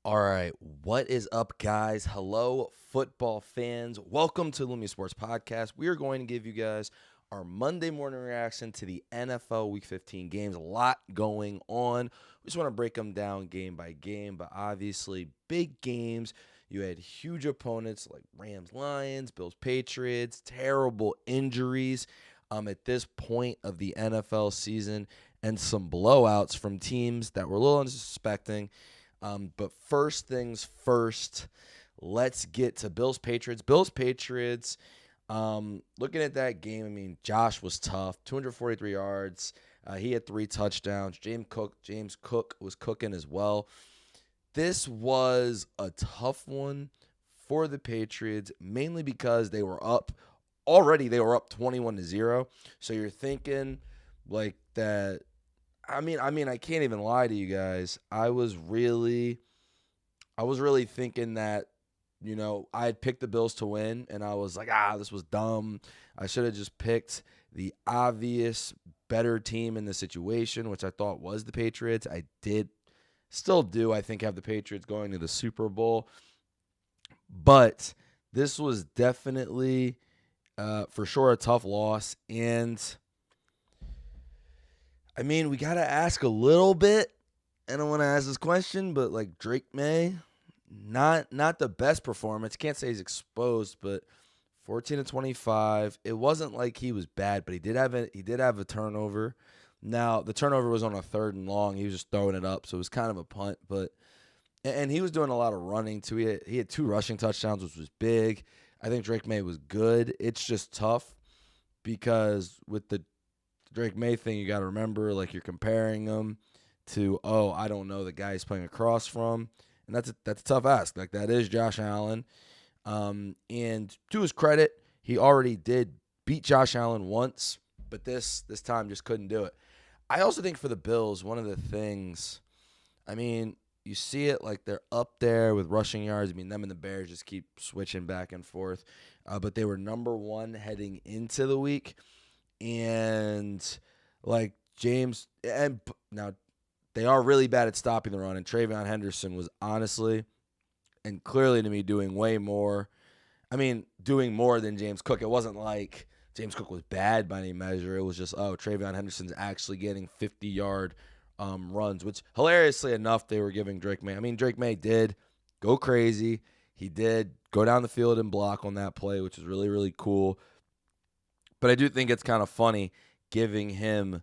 All right, what is up, guys? Hello, football fans. Welcome to Lumia Sports Podcast. We are going to give you guys our Monday morning reaction to the NFL Week 15 games. A lot going on. We just want to break them down game by game, but obviously, big games. You had huge opponents like Rams, Lions, Bills, Patriots, terrible injuries at this point of the NFL season, and some blowouts from teams that were a little unsuspecting. But first things first, let's get to Bills Patriots. Bills Patriots. Looking at that game, I mean, Josh was tough. 243 yards. He had 3 touchdowns. James Cook was cooking as well. This was a tough one for the Patriots, mainly because they were up already. They were up 21-0. So you're thinking like that. I can't even lie to you guys. I was really thinking that, I had picked the Bills to win, and I was like, this was dumb. I should have just picked the obvious better team in the situation, which I thought was the Patriots. Still do, I think, have the Patriots going to the Super Bowl. But this was definitely, for sure, a tough loss. And I mean, we got to ask a little bit. I don't want to ask this question, but like Drake Maye, not the best performance. Can't say he's exposed, but 14-25. It wasn't like he was bad, but he did have a turnover. Now, the turnover was on a 3rd and long. He was just throwing it up, so it was kind of a punt, and he was doing a lot of running too. He had 2 rushing touchdowns, which was big. I think Drake Maye was good. It's just tough because with the Drake Maye thing, you got to remember, like, you're comparing him to, I don't know the guy he's playing across from, and that's a tough ask. Like, that is Josh Allen. And to his credit, he already did beat Josh Allen once, but this time just couldn't do it. I also think for the Bills, one of the things, I mean, you see it like they're up there with rushing yards. I mean, them and the Bears just keep switching back and forth. But they were number 1 heading into the week. And like James, and now they are really bad at stopping the run. And Travion Henderson was honestly and clearly to me doing way more. I mean, doing more than James Cook. It wasn't like James Cook was bad by any measure. It was just, Travion Henderson's actually getting 50-yard runs, which hilariously enough they were giving Drake Maye. I mean, Drake Maye did go crazy. He did go down the field and block on that play, which is really, really cool. But I do think it's kind of funny giving him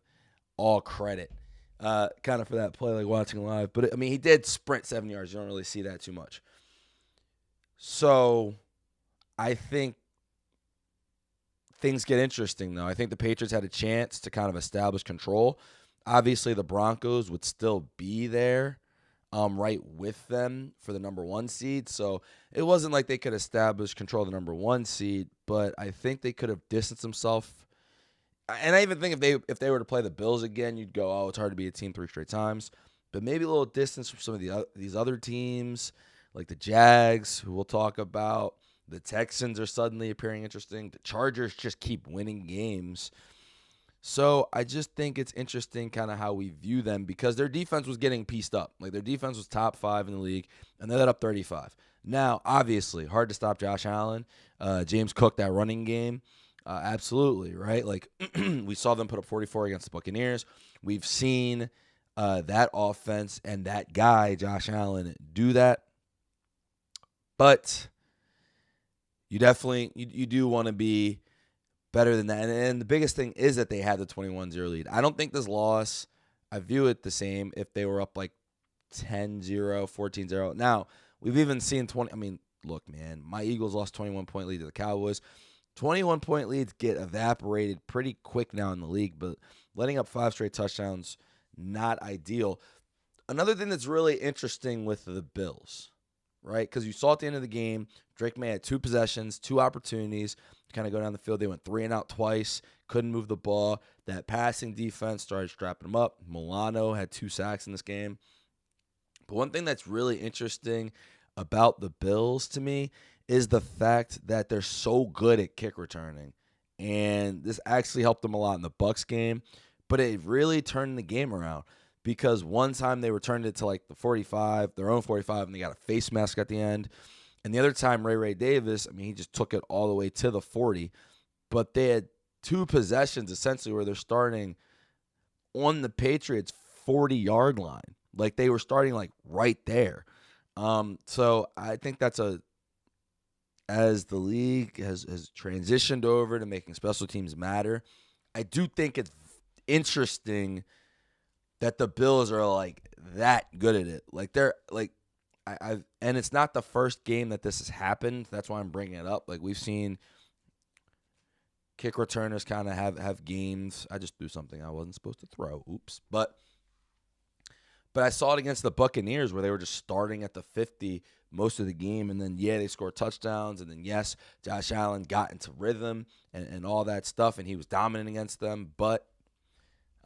all credit kind of for that play, like watching live. But, I mean, he did sprint 7 yards. You don't really see that too much. So I think things get interesting, though. I think the Patriots had a chance to kind of establish control. Obviously, the Broncos would still be there right with them for the number 1 seed. So it wasn't like they could establish control of the number 1 seed, but I think they could have distanced themselves. And I even think if they were to play the Bills again, you'd go, it's hard to be a team 3 straight times. But maybe a little distance from some of these other teams, like the Jags, who we'll talk about. The Texans are suddenly appearing interesting. The Chargers just keep winning games. So I just think it's interesting kind of how we view them because their defense was getting pieced up. Like, their defense was top 5 in the league, and they let up 35. Now, obviously, hard to stop Josh Allen. James Cook, that running game, absolutely, right? Like, we saw them put up 44 against the Buccaneers. We've seen that offense and that guy, Josh Allen, do that. But you definitely, you do want to be better than that. And the biggest thing is that they had the 21-0 lead. I don't think this loss, I view it the same if they were up like 10-0, 14-0. Now, we've even seen 20. I mean, look, man, my Eagles lost 21-point lead to the Cowboys. 21-point leads get evaporated pretty quick now in the league, but letting up 5 straight touchdowns, not ideal. Another thing that's really interesting with the Bills, right? Because you saw at the end of the game, Drake Maye had 2 possessions, 2 opportunities to kind of go down the field. They went 3 and out twice, couldn't move the ball. That passing defense started strapping them up. Milano had 2 sacks in this game. But one thing that's really interesting about the Bills to me is the fact that they're so good at kick returning. And this actually helped them a lot in the Bucs game, but it really turned the game around because one time they returned it to like the 45, their own 45, and they got a face mask at the end. And the other time, Ray Davis, I mean, he just took it all the way to the 40. But they had two possessions essentially where they're starting on the Patriots' 40-yard line. Like they were starting like right there. So I think that's as the league has transitioned over to making special teams matter, I do think it's interesting that the Bills are like that good at it. Like they're like and it's not the first game that this has happened. That's why I'm bringing it up. Like we've seen kick returners kind of have games. I just threw something I wasn't supposed to throw. Oops. But I saw it against the Buccaneers where they were just starting at the 50 most of the game. And then, they scored touchdowns. And then, yes, Josh Allen got into rhythm and all that stuff. And he was dominant against them. But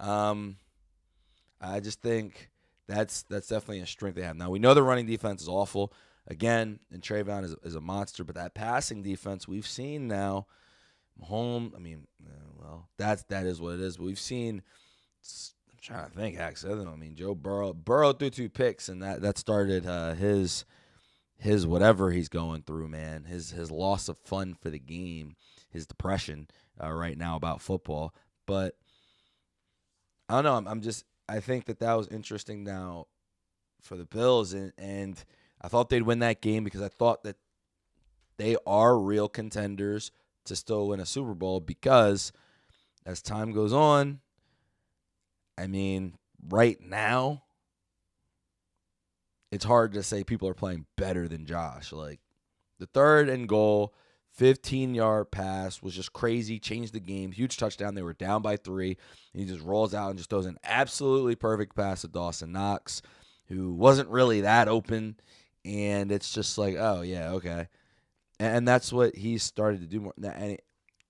I just think that's definitely a strength they have. Now, we know the running defense is awful. Again, and Trayvon is a monster. But that passing defense we've seen now, Mahomes, I mean, well, that is what it is. But we've seen – I'm trying to think, actually. I mean, Joe Burrow threw 2 picks, and that started his whatever he's going through, man. His loss of fun for the game, his depression right now about football. But I don't know. I think that was interesting now for the Bills, and I thought they'd win that game because I thought that they are real contenders to still win a Super Bowl because as time goes on, I mean, right now, it's hard to say people are playing better than Josh. Like, the 3rd and goal, 15-yard pass was just crazy, changed the game, huge touchdown. They were down by 3, and he just rolls out and just throws an absolutely perfect pass to Dawson Knox, who wasn't really that open, and it's just like, oh, yeah, okay. And that's what he started to do more. And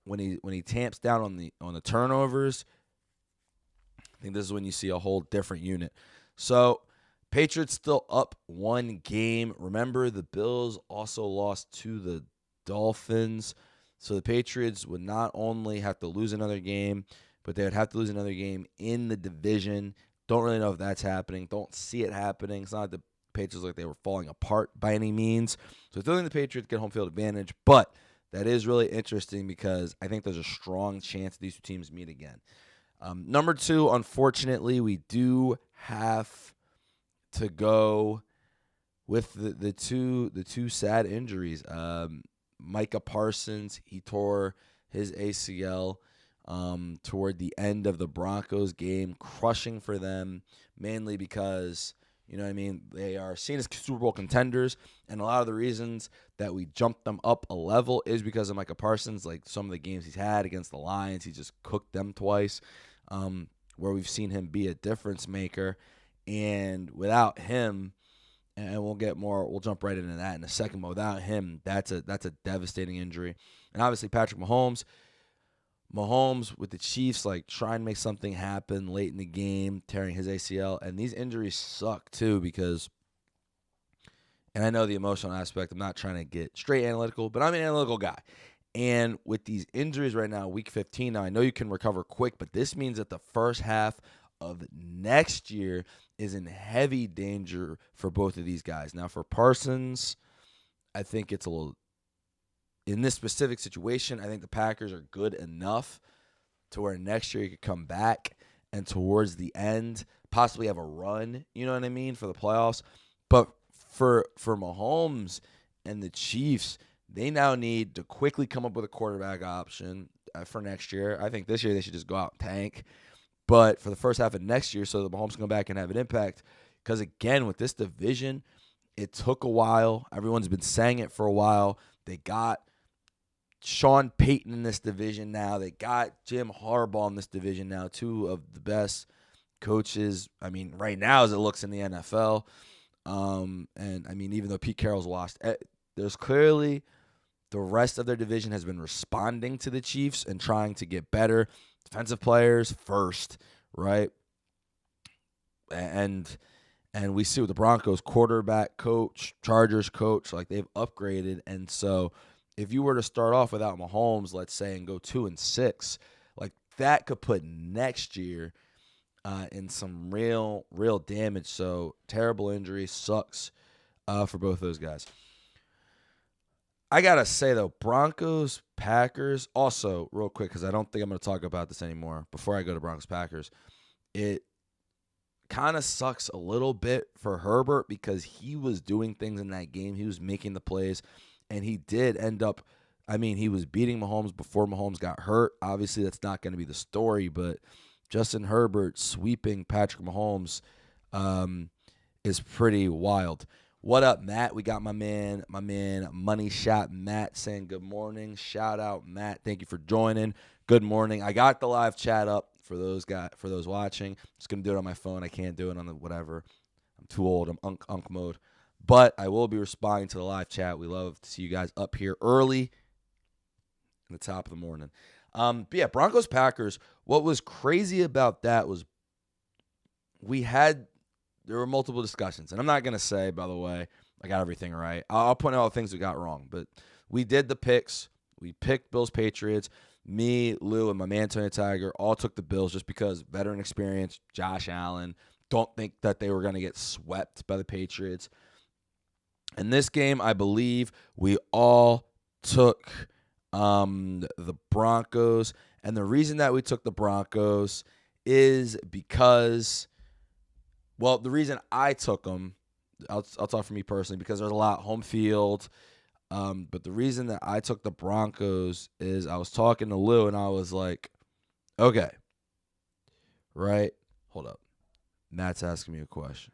when he tamps down on the turnovers, I think this is when you see a whole different unit. So, Patriots still up 1 game. Remember, the Bills also lost to the Dolphins. So, the Patriots would not only have to lose another game, but they would have to lose another game in the division. Don't really know if that's happening. Don't see it happening. It's not like the Patriots like they were falling apart by any means. So, I still think the Patriots get home field advantage. But that is really interesting because I think there's a strong chance these two teams meet again. Number 2, unfortunately, we do have to go with the two sad injuries. Micah Parsons, he tore his ACL toward the end of the Broncos game, crushing for them, mainly because, you know what I mean, they are seen as Super Bowl contenders, and a lot of the reasons that we jumped them up a level is because of Micah Parsons. Like some of the games he's had against the Lions, he just cooked them twice, where we've seen him be a difference maker. And without him, and we'll jump right into that in a second, but without him, that's a devastating injury. And obviously Patrick Mahomes with the Chiefs, like trying to make something happen late in the game, tearing his ACL. And these injuries suck too because, and I know the emotional aspect, I'm not trying to get straight analytical, but I'm an analytical guy. And with these injuries right now, week 15, now I know you can recover quick, but this means that the first half of next year is in heavy danger for both of these guys. Now for Parsons, I think it's a little, in this specific situation, I think the Packers are good enough to where next year he could come back and towards the end possibly have a run, you know what I mean, for the playoffs. But for Mahomes and the Chiefs, they now need to quickly come up with a quarterback option for next year. I think this year they should just go out and tank. But for the first half of next year, so that Mahomes can come back and have an impact. Because, again, with this division, it took a while. Everyone's been saying it for a while. They got Sean Payton in this division now. They got Jim Harbaugh in this division now, 2 of the best coaches, I mean, right now as it looks in the NFL. And, I mean, even though Pete Carroll's lost, there's clearly the rest of their division has been responding to the Chiefs and trying to get better. Defensive players first, right? And we see with the Broncos, quarterback coach, Chargers coach, like they've upgraded. And so if you were to start off without Mahomes, let's say, and go 2-6, like that could put next year in some real damage. So terrible injury, sucks for both those guys. I got to say, though, Broncos, Packers, also, real quick, because I don't think I'm going to talk about this anymore before I go to Broncos, Packers. It kind of sucks a little bit for Herbert because he was doing things in that game. He was making the plays, and he did end up, he was beating Mahomes before Mahomes got hurt. Obviously, that's not going to be the story, but Justin Herbert sweeping Patrick Mahomes is pretty wild. What up, Matt? We got my man, Money Shot Matt saying good morning. Shout out, Matt. Thank you for joining. Good morning. I got the live chat up for those watching. I'm just gonna do it on my phone. I can't do it on the whatever. I'm too old. I'm unk mode. But I will be responding to the live chat. We love to see you guys up here early in the top of the morning. But yeah, Broncos Packers. What was crazy about that was there were multiple discussions. And I'm not going to say, by the way, I got everything right. I'll point out all the things we got wrong. But we did the picks. We picked Bills Patriots. Me, Lou, and my man Tony Tiger all took the Bills just because veteran experience, Josh Allen. Don't think that they were going to get swept by the Patriots. In this game, I believe we all took the Broncos. And the reason that we took the Broncos is because, well, the reason I took them, I'll talk for me personally, because there's a lot home field. But the reason that I took the Broncos is I was talking to Lou and I was like, okay, right? Hold up. Matt's asking me a question.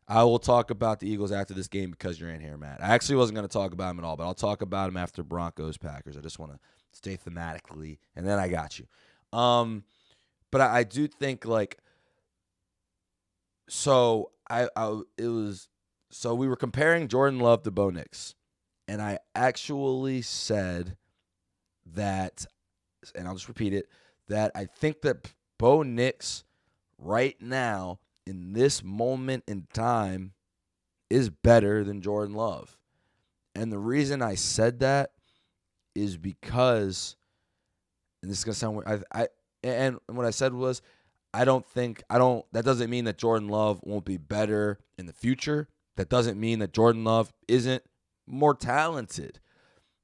I will talk about the Eagles after this game because you're in here, Matt. I actually wasn't going to talk about them at all, but I'll talk about them after Broncos Packers. I just want to stay thematically, and then I got you. But I do think so we were comparing Jordan Love to Bo Nix, and I actually said that, and I'll just repeat it, that I think that Bo Nix right now in this moment in time is better than Jordan Love. And the reason I said that is because, and this is going to sound weird, and what I said was, that doesn't mean that Jordan Love won't be better in the future. That doesn't mean that Jordan Love isn't more talented.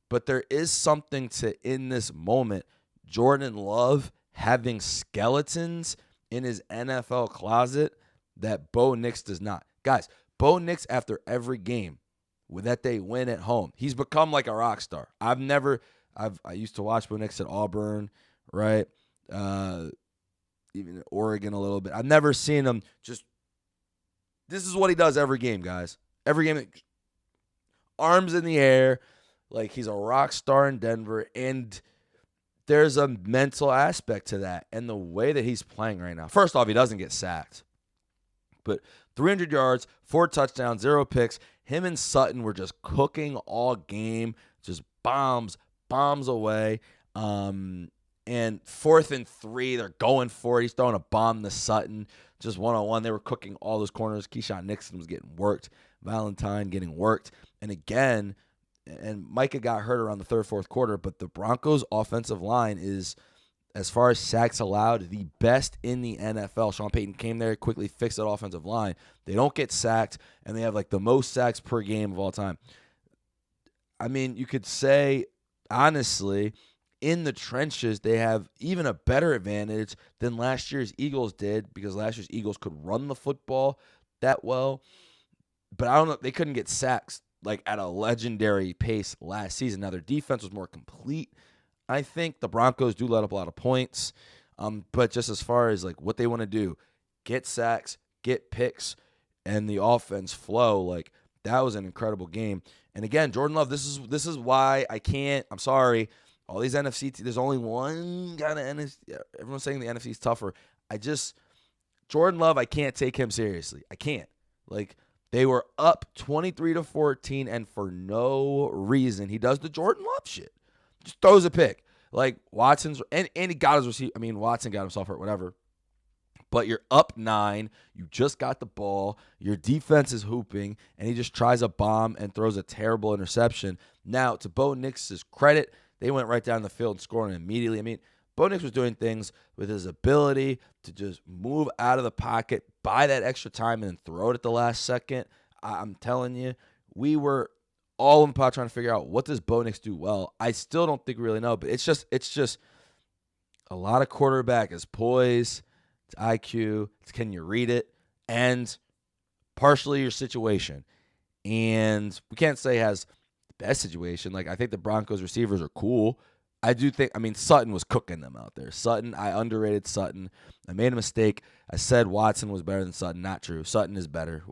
But there is something to, in this moment, Jordan Love having skeletons in his NFL closet that Bo Nix does not. Guys, Bo Nix, after every game that they win at home, he's become like a rock star. I used to watch Bo Nix at Auburn, right? Even Oregon a little bit. I've never seen him just, this is what he does every game, guys. Every game, arms in the air, like he's a rock star in Denver, and there's a mental aspect to that. And the way that he's playing right now, first off, he doesn't get sacked, but 300 yards, 4 touchdowns, 0 picks. Him and Sutton were just cooking all game, just bombs away. And 4th and 3, they're going for it. He's throwing a bomb to Sutton, just one-on-one. They were cooking all those corners. Keyshawn Nixon was getting worked. Valentine getting worked. And again, and Micah got hurt around the 3rd, 4th quarter, but the Broncos' offensive line is, as far as sacks allowed, the best in the NFL. Sean Payton came there, quickly fixed that offensive line. They don't get sacked, and they have like the most sacks per game of all time. I mean, you could say, honestly, in the trenches, they have even a better advantage than last year's Eagles did, because last year's Eagles could run the football that well. But I don't know, they couldn't get sacks like at a legendary pace last season. Now their defense was more complete. I think the Broncos do let up a lot of points. But just as far as like what they want to do, get sacks, get picks, and the offense flow, like that was an incredible game. And again, Jordan Love, this is why I can't, I'm sorry, all these NFC there's only one kind of NFC. Everyone's saying the NFC is tougher. Jordan Love, I can't take him seriously. I can't. Like, they were up 23-14, and for no reason, he does the Jordan Love shit. Just throws a pick. Like, Watson's, and he got his receiver. I mean, Watson got himself hurt, whatever. But you're up 9. You just got the ball. Your defense is hooping, and he just tries a bomb and throws a terrible interception. Now, to Bo Nix's credit, they went right down the field and scored immediately. I mean, Bo Nix was doing things with his ability to just move out of the pocket, buy that extra time, and then throw it at the last second. I'm telling you, we were all in the pot trying to figure out what does Bo Nix do well. I still don't think we really know, but it's just a lot of quarterback is poise, it's IQ, it's can you read it, and partially your situation. And we can't say he has the best situation. Like, I think the Broncos receivers are cool. I do think, Sutton was cooking them out there. I underrated Sutton. I made a mistake. I said Watson was better than Sutton. Not true. Sutton is better.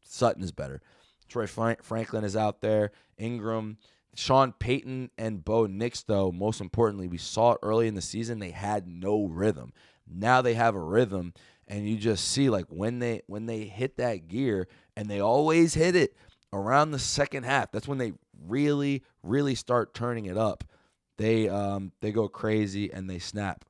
Sutton is better. Troy Franklin is out there. Ingram. Sean Payton and Bo Nix, though, most importantly, we saw it early in the season, they had no rhythm. Now they have a rhythm, and you just see, like, when they hit that gear, and they always hit it around the second half. That's when they really, really start turning it up. They go crazy and they snap.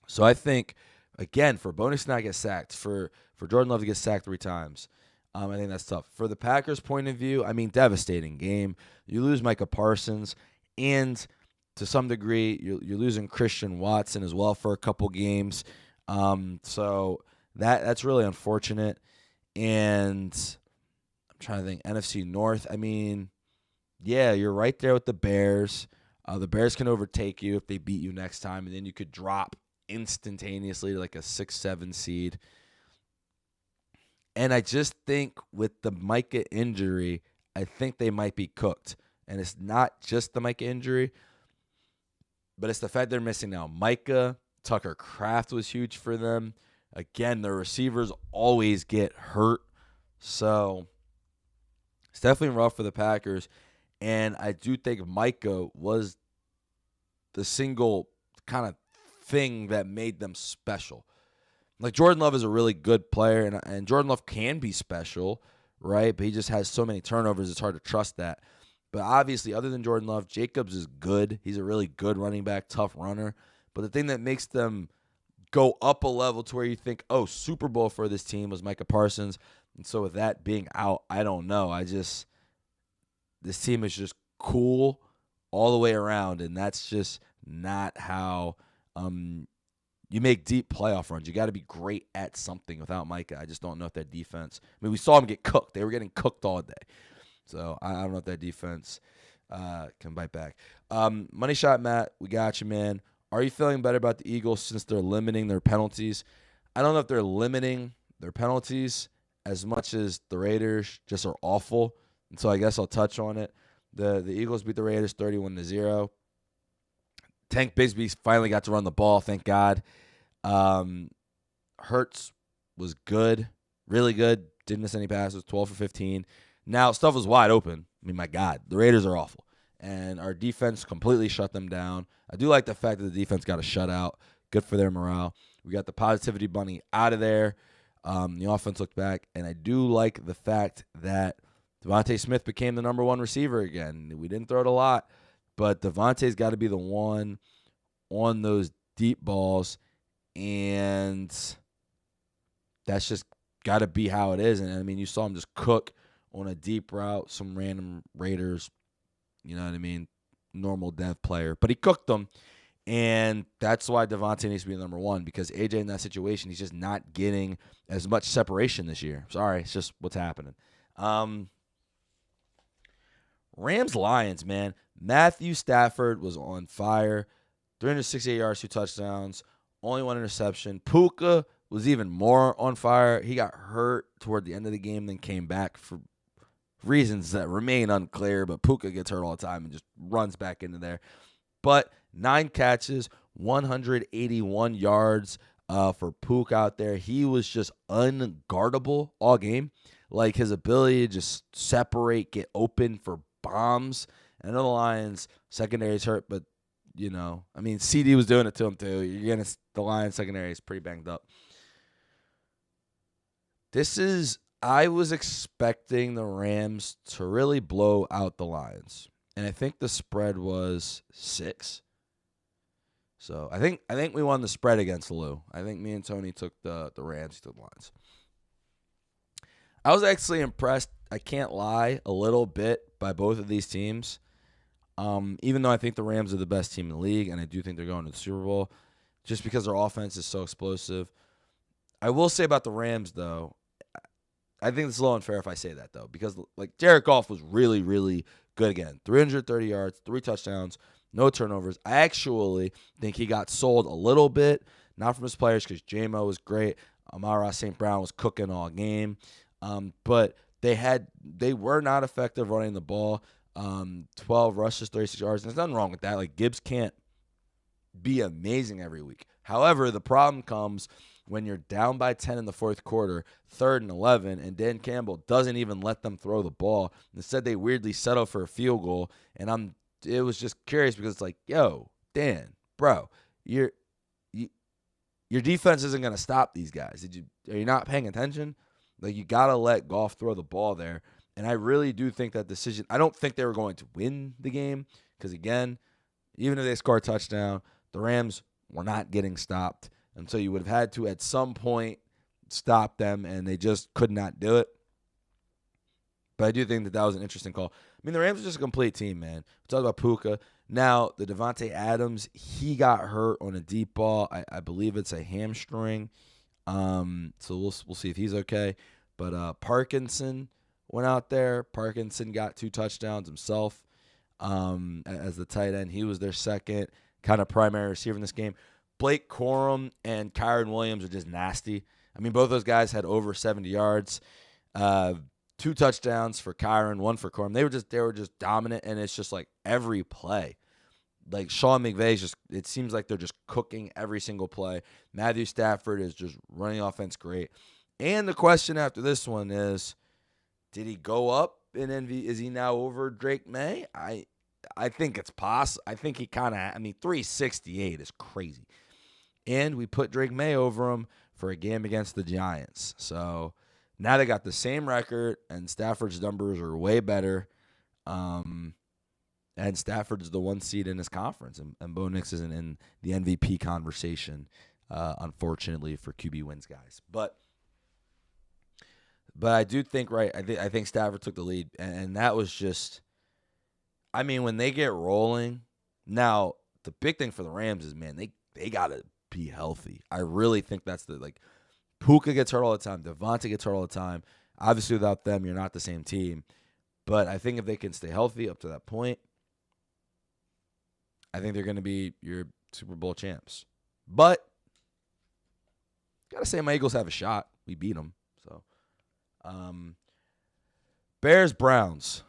So I think, again, for Bo Nix to not get sacked, for Jordan Love to get sacked 3 times, I think that's tough. For the Packers' point of view, devastating game. You lose Micah Parsons, and to some degree, you're losing Christian Watson as well for a couple games. So that's really unfortunate. And I'm trying to think, NFC North, yeah, you're right there with the Bears. The Bears can overtake you if they beat you next time, and then you could drop instantaneously to like a 6-7 seed. And I just think with the Micah injury, I think they might be cooked. And it's not just the Micah injury, but it's the fact they're missing now. Micah, Tucker Kraft was huge for them. Again, the receivers always get hurt. So it's definitely rough for the Packers. And I do think Micah was the single kind of thing that made them special. Like, Jordan Love is a really good player, and Jordan Love can be special, right? But he just has so many turnovers, it's hard to trust that. But obviously, other than Jordan Love, Jacobs is good. He's a really good running back, tough runner. But the thing that makes them go up a level to where you think, oh, Super Bowl for this team was Micah Parsons. And so with that being out, I don't know. This team is just cool all the way around, and that's just not how you make deep playoff runs. You got to be great at something without Micah. I just don't know if that defense – we saw them get cooked. They were getting cooked all day. So I don't know if that defense can bite back. Money Shot Matt, we got you, man. Are you feeling better about the Eagles since they're limiting their penalties? I don't know if they're limiting their penalties as much as the Raiders just are awful. And so I guess I'll touch on it. The Eagles beat the Raiders 31-0. Tank Bigsby finally got to run the ball, thank God. Hurts was good, really good. Didn't miss any passes, 12 for 15. Now, stuff was wide open. My God, the Raiders are awful. And our defense completely shut them down. I do like the fact that the defense got a shutout. Good for their morale. We got the positivity bunny out of there. The offense looked back. And I do like the fact that Devontae Smith became the number 1 receiver again. We didn't throw it a lot, but Devontae's got to be the one on those deep balls. And that's just got to be how it is. And, you saw him just cook on a deep route, some random Raiders, normal dev player. But he cooked them, and that's why Devontae needs to be the number 1, because AJ in that situation, he's just not getting as much separation this year. Sorry, it's just what's happening. Rams-Lions, man. Matthew Stafford was on fire. 368 yards, 2 touchdowns, only 1 interception. Puka was even more on fire. He got hurt toward the end of the game, then came back for reasons that remain unclear, but Puka gets hurt all the time and just runs back into there. But 9 catches, 181 yards for Puka out there. He was just unguardable all game. Like, his ability to just separate, get open for bombs. And I know the Lions secondary is hurt, but, CD was doing it to him too. The Lions secondary is pretty banged up. I was expecting the Rams to really blow out the Lions. And I think the spread was 6. So I think we won the spread against Lou. I think me and Tony took the Rams, took the Lions. I was actually impressed, I can't lie, a little bit by both of these teams. Even though I think the Rams are the best team in the league, and I do think they're going to the Super Bowl, just because their offense is so explosive. I will say about the Rams, though, I think it's a little unfair if I say that, though, because like Jared Goff was really, really good again. 330 yards, 3 touchdowns, no turnovers. I actually think he got sold a little bit, not from his players, because J-Mo was great. Amon-Ra St. Brown was cooking all game. But they were not effective running the ball. 12 rushes, 36 yards. There's nothing wrong with that. Like, Gibbs can't be amazing every week. However, the problem comes when you're down by 10 in the fourth quarter, 3rd and 11, and Dan Campbell doesn't even let them throw the ball. Instead, they weirdly settle for a field goal, and it was just curious because it's like, yo, Dan, bro, your defense isn't going to stop these guys. Are you not paying attention? Like, you got to let Goff throw the ball there. And I really do think that decision, I don't think they were going to win the game because, again, even if they score a touchdown, the Rams were not getting stopped. And so you would have had to, at some point, stop them, and they just could not do it. But I do think that was an interesting call. I mean, the Rams are just a complete team, man. We talked about Puka. Now, the Devontae Adams, he got hurt on a deep ball. I believe it's a hamstring. So we'll see if he's okay. But Parkinson went out there. Parkinson got 2 touchdowns himself as the tight end. He was their second kind of primary receiver in this game. Blake Corum and Kyron Williams are just nasty. I mean, both those guys had over 70 yards. 2 touchdowns for Kyron, 1 for Corum. They were just dominant, and it's just like every play. Like Sean McVay's it seems like they're just cooking every single play. Matthew Stafford is just running offense great. And the question after this one is, did he go up in envy? Is he now over Drake May? I think it's possible. I think he 368 is crazy. And we put Drake May over him for a game against the Giants. So now they got the same record, and Stafford's numbers are way better. And Stafford's the 1 seed in his conference, and Bo Nix isn't in the MVP conversation, unfortunately, for QB wins guys. But I do think, right, I think Stafford took the lead, and that was just, I mean, when they get rolling, now the big thing for the Rams is, man, they got to be healthy. I really think that's Puka gets hurt all the time. Devontae gets hurt all the time. Obviously, without them, you're not the same team. But I think if they can stay healthy up to that point, I think they're going to be your Super Bowl champs. But got to say my Eagles have a shot. We beat them. So, Bears-Browns.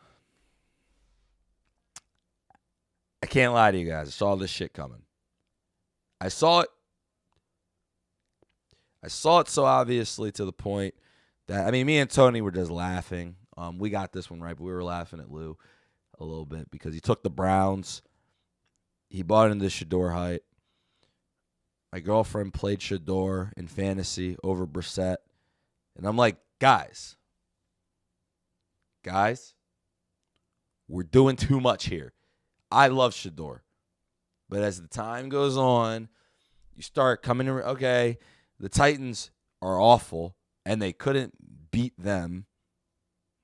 I can't lie to you guys. I saw this shit coming. I saw it so obviously to the point that, I mean, me and Tony were just laughing. We got this one right, but we were laughing at Lou a little bit because he took the Browns. He bought into Shedeur hype. My girlfriend played Shedeur in fantasy over Brissett. And I'm like, guys, we're doing too much here. I love Shedeur. But as the time goes on, you start coming to, okay, the Titans are awful, and they couldn't beat them.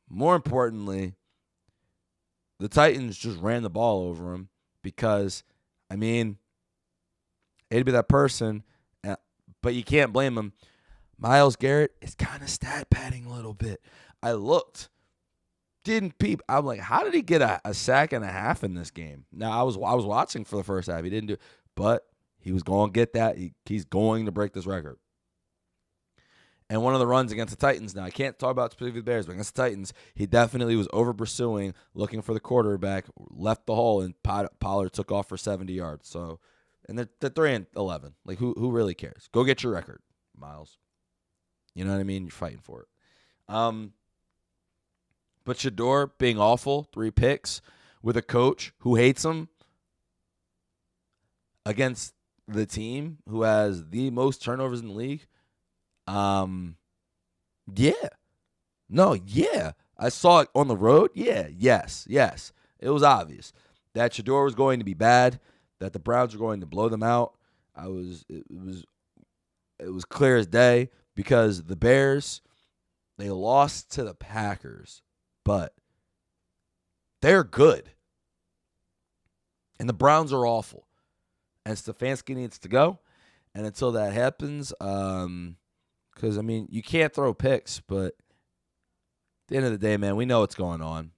More importantly, the Titans just ran the ball over them because, I mean, it'd be that person, but you can't blame him. Myles Garrett is kind of stat padding a little bit. I looked, didn't peep. I'm like, how did he get a sack and a half in this game? Now, I was watching for the first half. He didn't do it, but he was going to get that. He's going to break this record. And one of the runs against the Titans, now I can't talk about specifically the Bears, but against the Titans, he definitely was over pursuing, looking for the quarterback, left the hole, and Pollard took off for 70 yards. So, and they're 3-11. Like, who really cares? Go get your record, Miles. You know what I mean? You're fighting for it. But Shedeur being awful, 3 picks, with a coach who hates him against the team who has the most turnovers in the league. Yeah. No, yeah. I saw it on the road. Yeah, yes. It was obvious that Shedeur was going to be bad, that the Browns were going to blow them out. It was clear as day because the Bears, they lost to the Packers, but they're good. And the Browns are awful. And Stefanski needs to go. And until that happens, because, you can't throw picks, but at the end of the day, man, we know what's going on.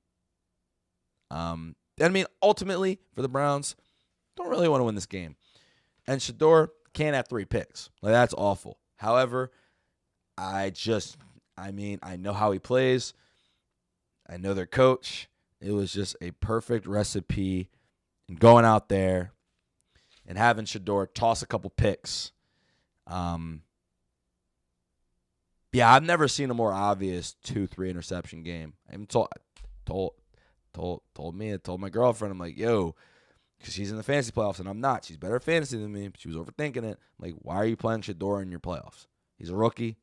Ultimately, for the Browns, don't really want to win this game. And Shedeur can't have 3 picks. That's awful. However, I know how he plays. I know their coach. It was just a perfect recipe in going out there and having Shedeur toss a couple picks. I've never seen a more obvious 2-3 interception game. I even told my girlfriend, I'm like, yo, because she's in the fantasy playoffs and I'm not. She's better at fantasy than me. But she was overthinking it. I'm like, why are you playing Shedeur in your playoffs? He's a rookie,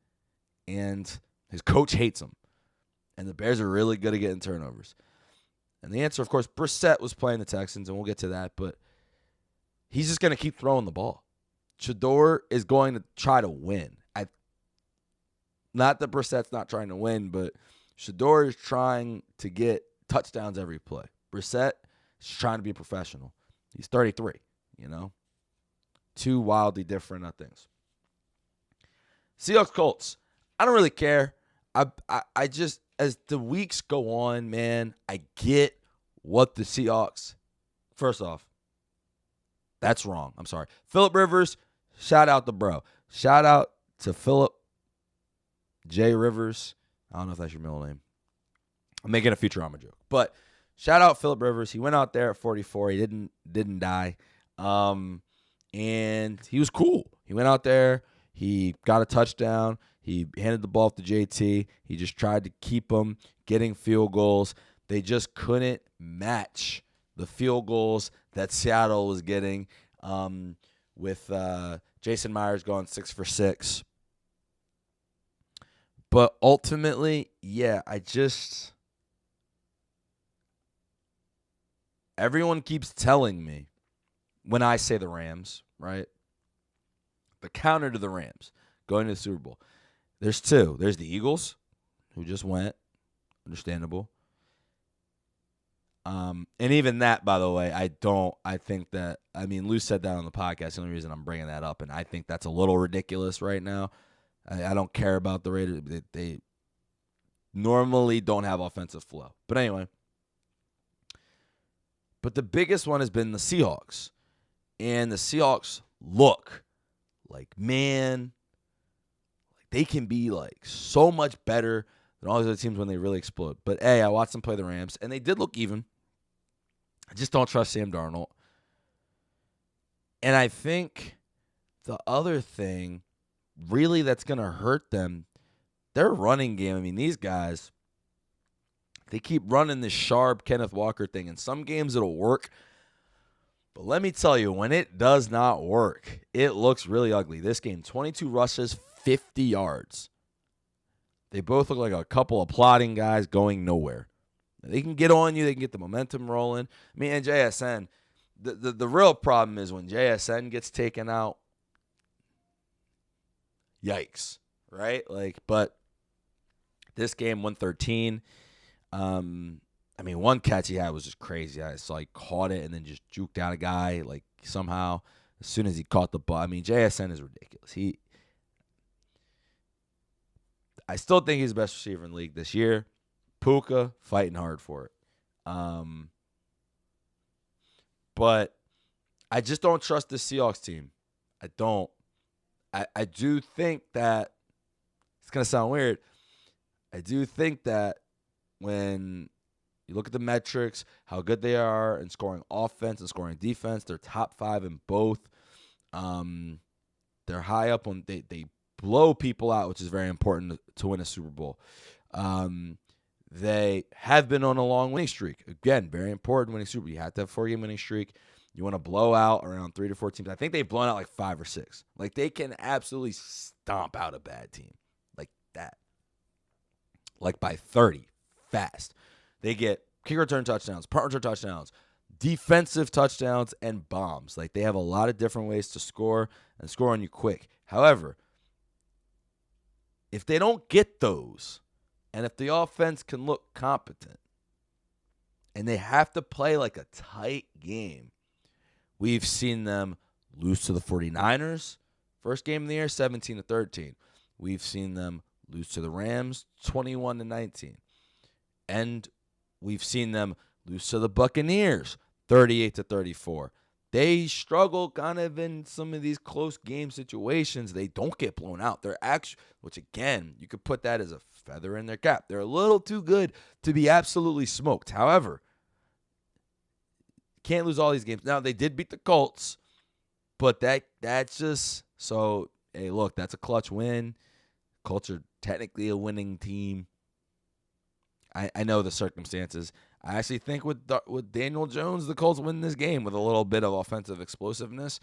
and his coach hates him. And the Bears are really good at getting turnovers. And the answer, of course, Brissett was playing the Texans, and we'll get to that, but he's just going to keep throwing the ball. Shedeur is going to try to win. Not that Brissett's not trying to win, but Shedeur is trying to get touchdowns every play. Brissett is trying to be professional. He's 33, Two wildly different things. Seahawks Colts. I don't really care. I just, as the weeks go on, man, I get what the Seahawks. First off, that's wrong. I'm sorry. Phillip Rivers, shout out the bro. Shout out to Phillip J. Rivers. I don't know if that's your middle name. I'm making a Futurama joke. But shout out Phillip Rivers. He went out there at 44. He didn't die. And he was cool. He went out there. He got a touchdown. He handed the ball off to JT. He just tried to keep them getting field goals. They just couldn't match the field goals that Seattle was getting with Jason Myers going 6 for 6. But ultimately, everyone keeps telling me when I say the Rams, right? The counter to the Rams going to the Super Bowl. There's 2. There's the Eagles, who just went. Understandable. And even that, by the way, I think that, Lou said that on the podcast. The only reason I'm bringing that up, and I think that's a little ridiculous right now. I don't care about the Raiders. They normally don't have offensive flow. But anyway. But the biggest one has been the Seahawks. And the Seahawks look like, man, they can be so much better than all these other teams when they really explode. But, I watched them play the Rams, and they did look even. I just don't trust Sam Darnold. And I think the other thing really that's going to hurt them, their running game. These guys, they keep running this sharp Kenneth Walker thing. In some games it'll work. But let me tell you, when it does not work, it looks really ugly. This game, 22 rushes, 50 yards. They both look like a couple of plodding guys going nowhere. They can get on you. They can get the momentum rolling. And JSN, the real problem is when JSN gets taken out, yikes, right? But this game, 113. One catch he had was just crazy. I saw he caught it and then just juked out a guy somehow as soon as he caught the ball. JSN is ridiculous. I still think he's the best receiver in the league this year. Puka fighting hard for it. But I just don't trust the Seahawks team. I don't. I do think that, it's going to sound weird, I do think that when you look at the metrics, how good they are in scoring offense and scoring defense, they're top 5 in both. They're high up on, they blow people out, which is very important to win a Super Bowl. They have been on a long winning streak. Again, very important winning Super Bowl. You have to have a 4-game winning streak. You want to blow out around 3 to 4 teams. I think they've blown out 5 or 6. They can absolutely stomp out a bad team like that. By 30, fast. They get kick return touchdowns, punt return touchdowns, defensive touchdowns, and bombs. They have a lot of different ways to score and score on you quick. However, if they don't get those, and if the offense can look competent, and they have to play a tight game, We've seen them lose to the 49ers, first game of the year, 17-13. We've seen them lose to the Rams, 21-19. And we've seen them lose to the Buccaneers, 38-34. They struggle kind of in some of these close game situations. They don't get blown out. They're actually, which again, you could put that as a feather in their cap. They're a little too good to be absolutely smoked. However, can't lose all these games. Now, they did beat the Colts, but that's just, so, hey, look, that's a clutch win. Colts are technically a winning team. I know the circumstances. I actually think with Daniel Jones, the Colts win this game with a little bit of offensive explosiveness.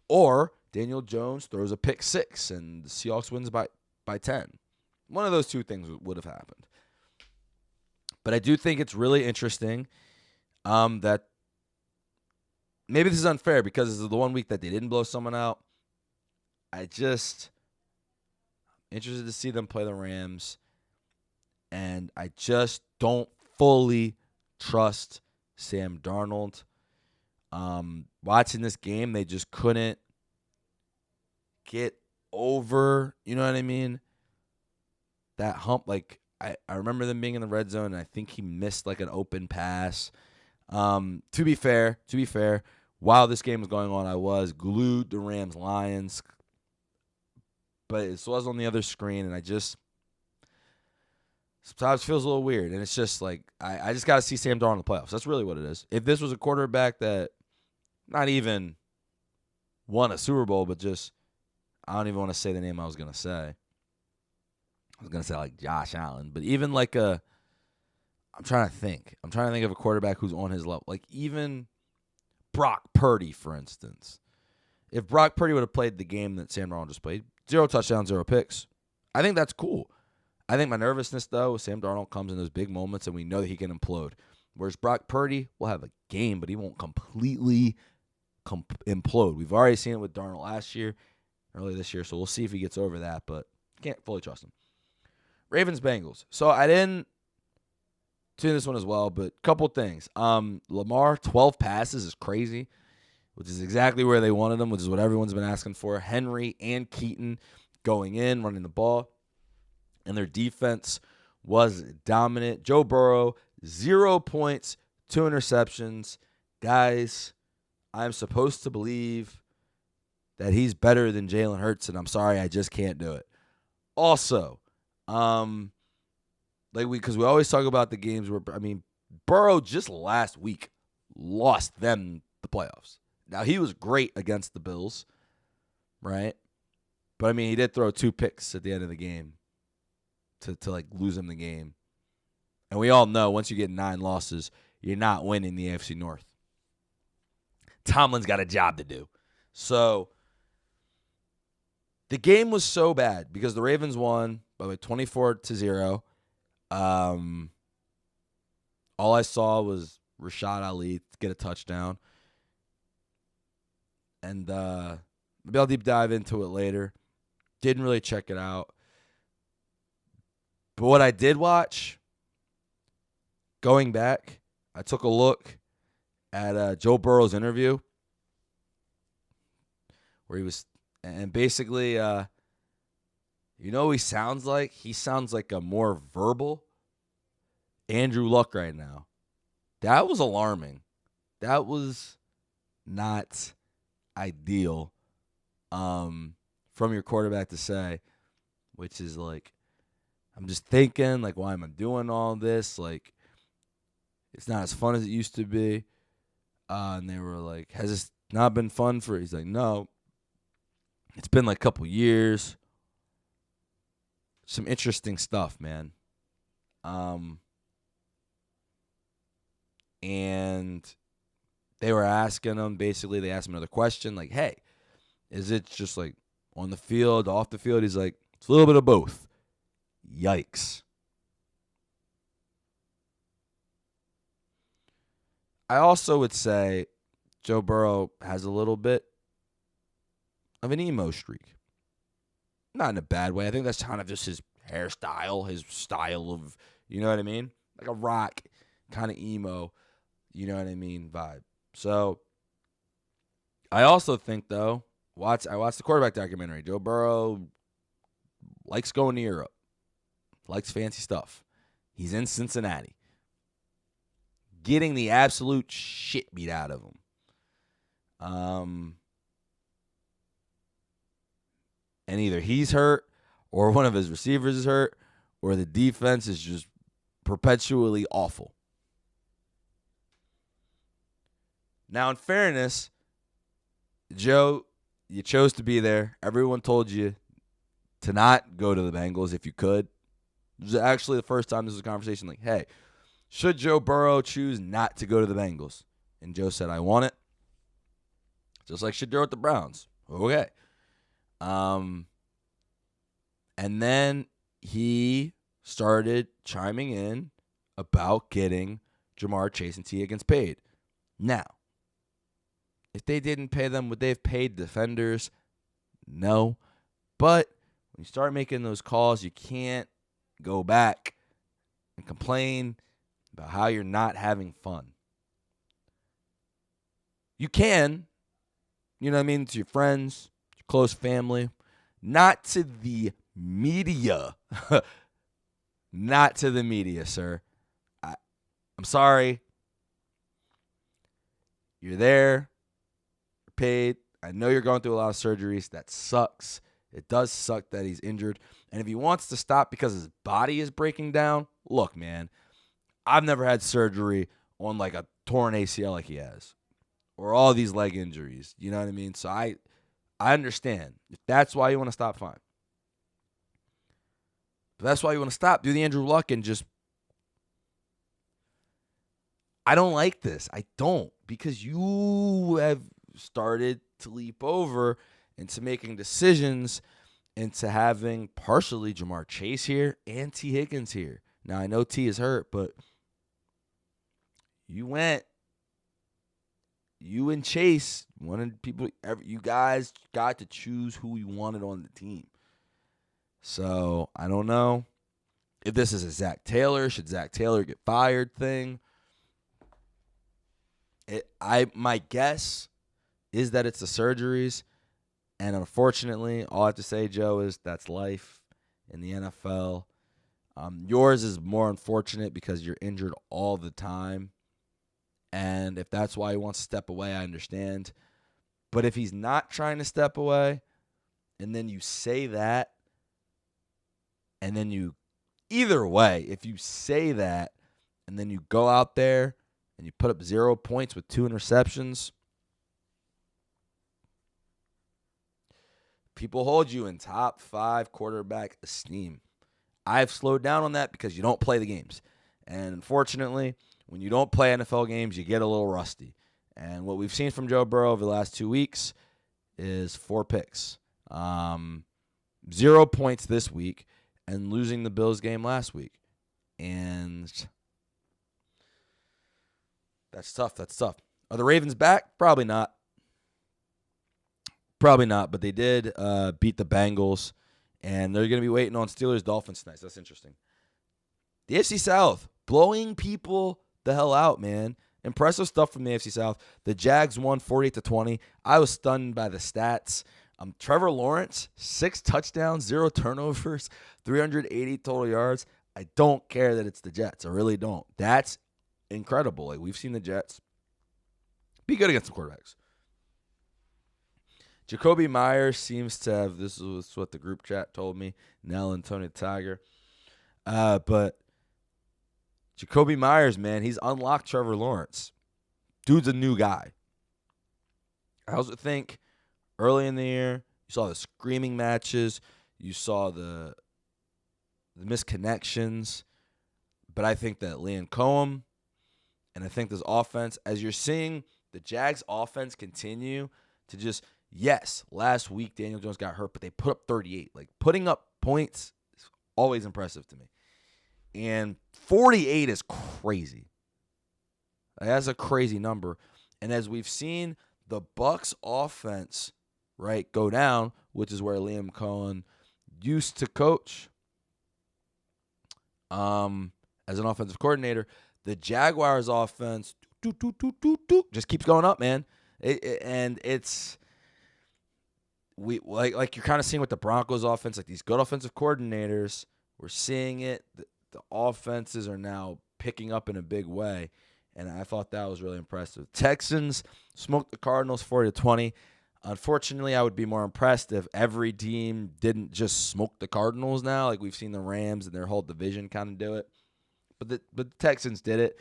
Or Daniel Jones throws a pick 6 and the Seahawks wins by 10. One of those two things would have happened. But I do think it's really interesting that maybe this is unfair because this is the one week that they didn't blow someone out. Interested to see them play the Rams. And I just don't fully trust Sam Darnold. Watching this game, they just couldn't get over, you know what I mean? That hump, like, I remember them being in the red zone, and I think he missed, like, an open pass. To be fair, while this game was going on, I was glued to Rams-Lions. But it was on the other screen, and I just sometimes feels a little weird. And it's just like, I just got to see Sam Darnold in the playoffs. That's really what it is. If this was a quarterback that not even won a Super Bowl, but just, I don't even want to say the name I was going to say. I was going to say like Josh Allen. But even like I'm trying to think of a quarterback who's on his level. Like even Brock Purdy, for instance. If Brock Purdy would have played the game that Sam Darnold just played, 0 touchdowns, 0 picks, I think that's cool. I think my nervousness, though, Sam Darnold comes in those big moments, and we know that he can implode. Whereas Brock Purdy will have a game, but he won't completely implode. We've already seen it with Darnold early this year, so we'll see if he gets over that, but can't fully trust him. Ravens-Bengals. So I didn't tune this one as well, but a couple things. Lamar, 12 passes is crazy, which is exactly where they wanted him, which is what everyone's been asking for. Henry and Keaton going in, running the ball. And their defense was dominant. Joe Burrow, 0 points, 2 interceptions. Guys, I'm supposed to believe that he's better than Jalen Hurts, and I'm sorry, I just can't do it. Also, because we always talk about the games where, Burrow just last week lost them the playoffs. Now, he was great against the Bills, right? But, he did throw 2 picks at the end of the game. To like lose them the game. And we all know once you get 9 losses, you're not winning the AFC North. Tomlin's got a job to do. So the game was so bad because the Ravens won by 24-0. All I saw was Rashad Ali get a touchdown. And maybe I'll deep dive into it later. Didn't really check it out. But what I did watch, going back, I took a look at Joe Burrow's interview where he was, and basically, he sounds like? He sounds like a more verbal Andrew Luck right now. That was alarming. That was not ideal from your quarterback to say, which is like, I'm just thinking, like, why am I doing all this? Like, it's not as fun as it used to be. And they were like, has this not been fun for you? He's like, no. It's been like a couple years. Some interesting stuff, man. And they were asking him, basically, they asked him another question, like, hey, is it just like on the field, off the field? He's like, it's a little bit of both. Yikes. I also would say Joe Burrow has a little bit of an emo streak. Not in a bad way. I think that's kind of just his hairstyle, his style of, you know what I mean? Like a rock kind of emo, you know what I mean, vibe. So I also think, though, I watched the quarterback documentary. Joe Burrow likes going to Europe, likes fancy stuff. He's in Cincinnati, getting the absolute shit beat out of him. And either he's hurt or one of his receivers is hurt or the defense is just perpetually awful. Now, in fairness, Joe, you chose to be there. Everyone told you to not go to the Bengals if you could. It was actually the first time this was a conversation like, hey, should Joe Burrow choose not to go to the Bengals? And Joe said, I want it. Just like Shedeur with the Browns. Okay. And then he started chiming in about getting Jamar Chase and T. Higgins paid. Now, if they didn't pay them, would they have paid defenders? No. But when you start making those calls, you can't go back and complain about how you're not having fun. You can, you know what I mean, to your friends, your close family, not to the media. Not to the media, sir. I'm sorry. You're there. You're paid. I know you're going through a lot of surgeries. That sucks. It does suck that he's injured. And if he wants to stop because his body is breaking down, look, man, I've never had surgery on like a torn ACL like he has or all these leg injuries. You know what I mean? So I understand. If that's why you want to stop, fine. If that's why you want to stop, do the Andrew Luck and just I don't like this. I don't, because you have started to leap over into making decisions into having partially Jamar Chase here and T. Higgins here. Now, I know T is hurt, but you and Chase, you guys got to choose who you wanted on the team. So, I don't know if this is a Zach Taylor, should Zach Taylor get fired thing. My guess is that it's the surgeries, and unfortunately, all I have to say, Joe, is that's life in the NFL. Yours is more unfortunate because you're injured all the time, and if that's why he wants to step away, I understand. But if he's not trying to step away, and then you say that, and then either way, if you say that, and then you go out there and you put up 0 points with 2 interceptions, people hold you in top 5 quarterback esteem. I've slowed down on that because you don't play the games. And unfortunately, when you don't play NFL games, you get a little rusty. And what we've seen from Joe Burrow over the last 2 weeks is 4 picks. 0 points this week and losing the Bills game last week. And that's tough. Are the Ravens back? Probably not. But they did beat the Bengals, and they're going to be waiting on Steelers-Dolphins tonight. So that's interesting. The AFC South, blowing people the hell out, man. Impressive stuff from the AFC South. The Jags won 48-20. I was stunned by the stats. Trevor Lawrence, 6 touchdowns, 0 turnovers, 380 total yards. I don't care that it's the Jets. I really don't. That's incredible. Like, we've seen the Jets be good against the quarterbacks. Jacoby Myers seems to have, this is what the group chat told me, Nell and Tony Tiger. But Jacoby Myers, man, he's unlocked Trevor Lawrence. Dude's a new guy. I also think early in the year, you saw the screaming matches. You saw the misconnections. But I think that Liam Cohen and I think this offense, as you're seeing the Jags offense continue to just, yes, last week Daniel Jones got hurt, but they put up 38. Like, putting up points is always impressive to me. And 48 is crazy. That's a crazy number. And as we've seen the Bucs offense, right, go down, which is where Liam Cohen used to coach as an offensive coordinator, the Jaguars offense just keeps going up, man. And it's we like you're kind of seeing with the Broncos offense, like these good offensive coordinators. We're seeing it. The offenses are now picking up in a big way, and I thought that was really impressive. Texans smoked the Cardinals 40-20. Unfortunately, I would be more impressed if every team didn't just smoke the Cardinals now, like we've seen the Rams and their whole division kind of do it. But the Texans did it.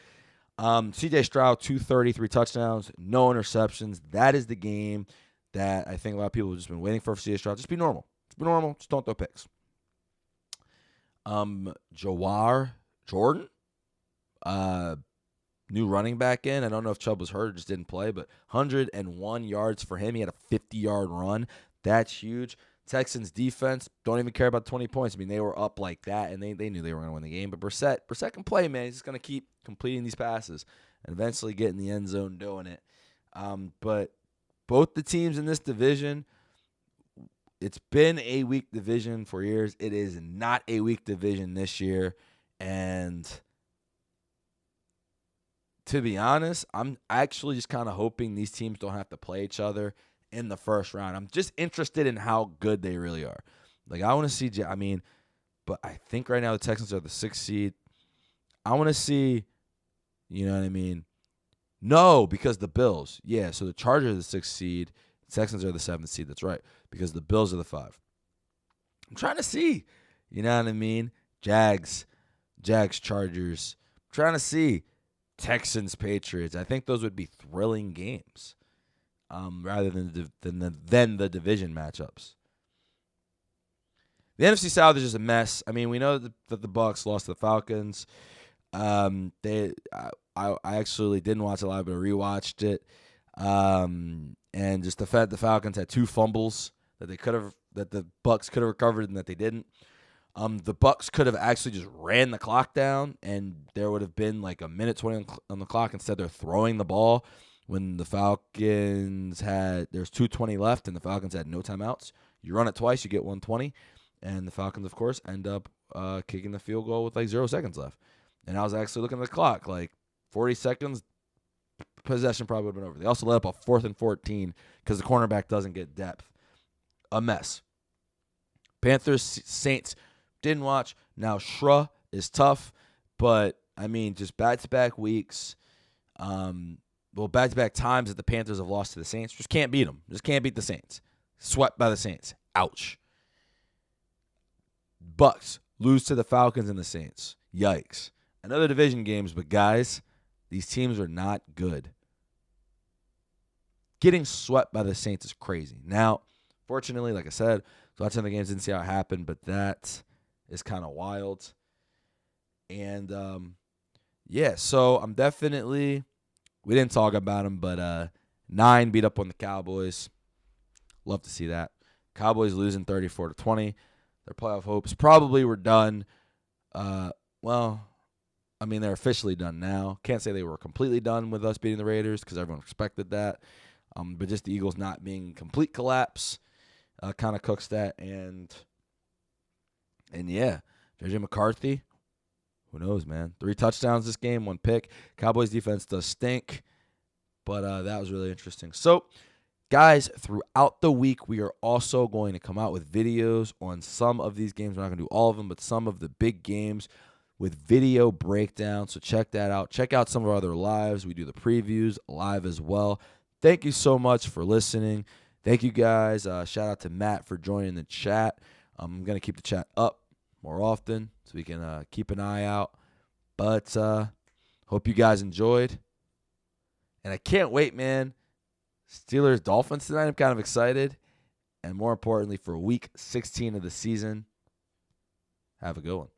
C.J. Stroud, 233 touchdowns, no interceptions. That is the game that I think a lot of people have just been waiting for C.J. Stroud. Just be normal. Just be normal. Just don't throw picks. Jawar Jordan, new running back in. I don't know if Chubb was hurt or just didn't play, but 101 yards for him. He had a 50-yard run. That's huge. Texans defense don't even care about 20 points. I mean, they were up like that, and they knew they were going to win the game. But Brissett can play, man. He's just going to keep completing these passes and eventually get in the end zone doing it. But both the teams in this division, it's been a weak division for years. It is not a weak division this year. And to be honest, I'm actually just kind of hoping these teams don't have to play each other in the first round. I'm just interested in how good they really are. Like, I want to see, but I think right now the Texans are the 6th seed. I want to see, you know what I mean? No, because the Bills. Yeah, so the Chargers are the 6th seed. The Texans are the 7th seed. That's right, because the Bills are the 5. I'm trying to see, you know what I mean? Jags, Chargers. I'm trying to see Texans, Patriots. I think those would be thrilling games. Rather than the division matchups. The NFC South is just a mess. I mean, we know that the Bucs lost to the Falcons. I actually didn't watch it live, but I rewatched it. And just the fact the Falcons had 2 fumbles that the Bucs could have recovered and that they didn't. The Bucs could have actually just ran the clock down, and there would have been like a minute 20 on the clock. Instead, they're throwing the ball. When the Falcons there's 2:20 left, and the Falcons had no timeouts. You run it twice, you get 120, and the Falcons, of course, end up kicking the field goal with like 0 seconds left. And I was actually looking at the clock, like 40 seconds, possession probably would have been over. They also let up a 4th and 14 because the cornerback doesn't get depth. A mess. Panthers, Saints, didn't watch. Now, Shra is tough, but, I mean, just back-to-back weeks. Back-to-back times that the Panthers have lost to the Saints. Just can't beat them. Just can't beat the Saints. Swept by the Saints. Ouch. Bucks lose to the Falcons and the Saints. Yikes. Another division games, but guys, these teams are not good. Getting swept by the Saints is crazy. Now, fortunately, like I said, watching the games, didn't see how it happened, but that is kind of wild. And, so I'm definitely... We didn't talk about them, but 9 beat up on the Cowboys. Love to see that. Cowboys losing 34-20. Their playoff hopes probably were done. They're officially done now. Can't say they were completely done with us beating the Raiders because everyone expected that. But just the Eagles not being complete collapse kind of cooks that. And yeah, JJ McCarthy. Who knows, man? 3 touchdowns this game, 1 pick. Cowboys defense does stink, but that was really interesting. So, guys, throughout the week, we are also going to come out with videos on some of these games. We're not going to do all of them, but some of the big games with video breakdown. So check that out. Check out some of our other lives. We do the previews live as well. Thank you so much for listening. Thank you, guys. Shout out to Matt for joining the chat. I'm going to keep the chat up more often so we can keep an eye out. But hope you guys enjoyed. And I can't wait, man. Steelers-Dolphins tonight. I'm kind of excited. And more importantly, for week 16 of the season, have a good one.